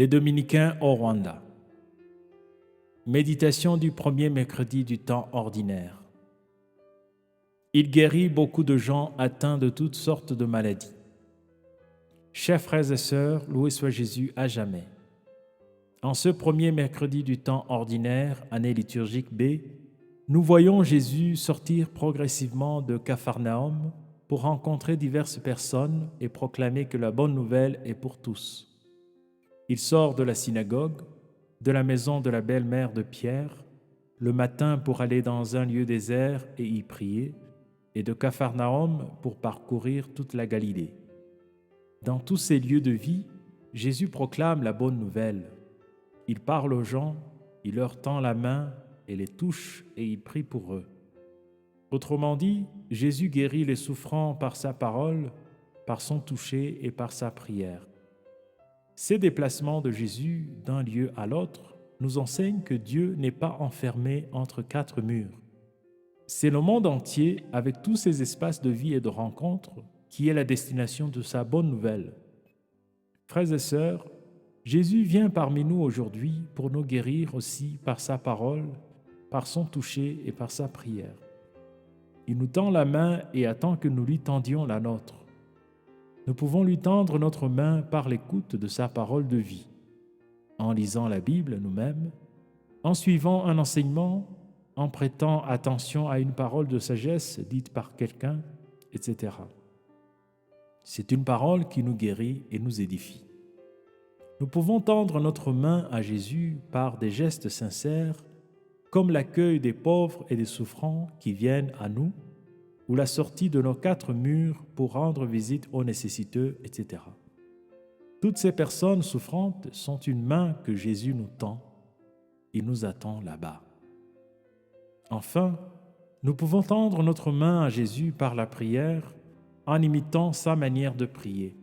Les Dominicains au Rwanda. Méditation du premier mercredi du temps ordinaire. Il guérit beaucoup de gens atteints de toutes sortes de maladies. Chers frères et sœurs, loué soit Jésus à jamais. En ce premier mercredi du temps ordinaire, année liturgique B, nous voyons Jésus sortir progressivement de Capharnaüm pour rencontrer diverses personnes et proclamer que la bonne nouvelle est pour tous. Il sort de la synagogue, de la maison de la belle-mère de Pierre, le matin pour aller dans un lieu désert et y prier, et de Capharnaüm pour parcourir toute la Galilée. Dans tous ces lieux de vie, Jésus proclame la bonne nouvelle. Il parle aux gens, il leur tend la main et les touche et il prie pour eux. Autrement dit, Jésus guérit les souffrants par sa parole, par son toucher et par sa prière. Ces déplacements de Jésus d'un lieu à l'autre nous enseignent que Dieu n'est pas enfermé entre quatre murs. C'est le monde entier, avec tous ses espaces de vie et de rencontres, qui est la destination de sa bonne nouvelle. Frères et sœurs, Jésus vient parmi nous aujourd'hui pour nous guérir aussi par sa parole, par son toucher et par sa prière. Il nous tend la main et attend que nous lui tendions la nôtre. Nous pouvons lui tendre notre main par l'écoute de sa parole de vie, en lisant la Bible nous-mêmes, en suivant un enseignement, en prêtant attention à une parole de sagesse dite par quelqu'un, etc. C'est une parole qui nous guérit et nous édifie. Nous pouvons tendre notre main à Jésus par des gestes sincères, comme l'accueil des pauvres et des souffrants qui viennent à nous, ou la sortie de nos quatre murs pour rendre visite aux nécessiteux, etc. Toutes ces personnes souffrantes sont une main que Jésus nous tend. Il nous attend là-bas. Enfin, nous pouvons tendre notre main à Jésus par la prière en imitant sa manière de prier.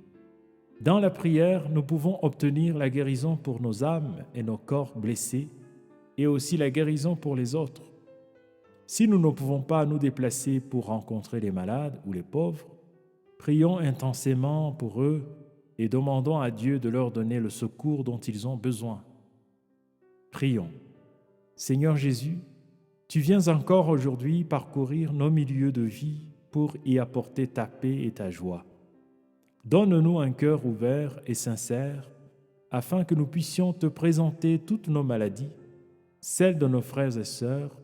Dans la prière, nous pouvons obtenir la guérison pour nos âmes et nos corps blessés et aussi la guérison pour les autres. Si nous ne pouvons pas nous déplacer pour rencontrer les malades ou les pauvres, prions intensément pour eux et demandons à Dieu de leur donner le secours dont ils ont besoin. Prions. Seigneur Jésus, tu viens encore aujourd'hui parcourir nos milieux de vie pour y apporter ta paix et ta joie. Donne-nous un cœur ouvert et sincère afin que nous puissions te présenter toutes nos maladies, celles de nos frères et sœurs,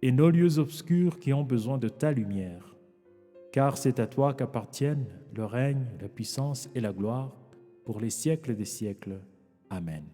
et nos lieux obscurs qui ont besoin de ta lumière. Car c'est à toi qu'appartiennent le règne, la puissance et la gloire pour les siècles des siècles. Amen.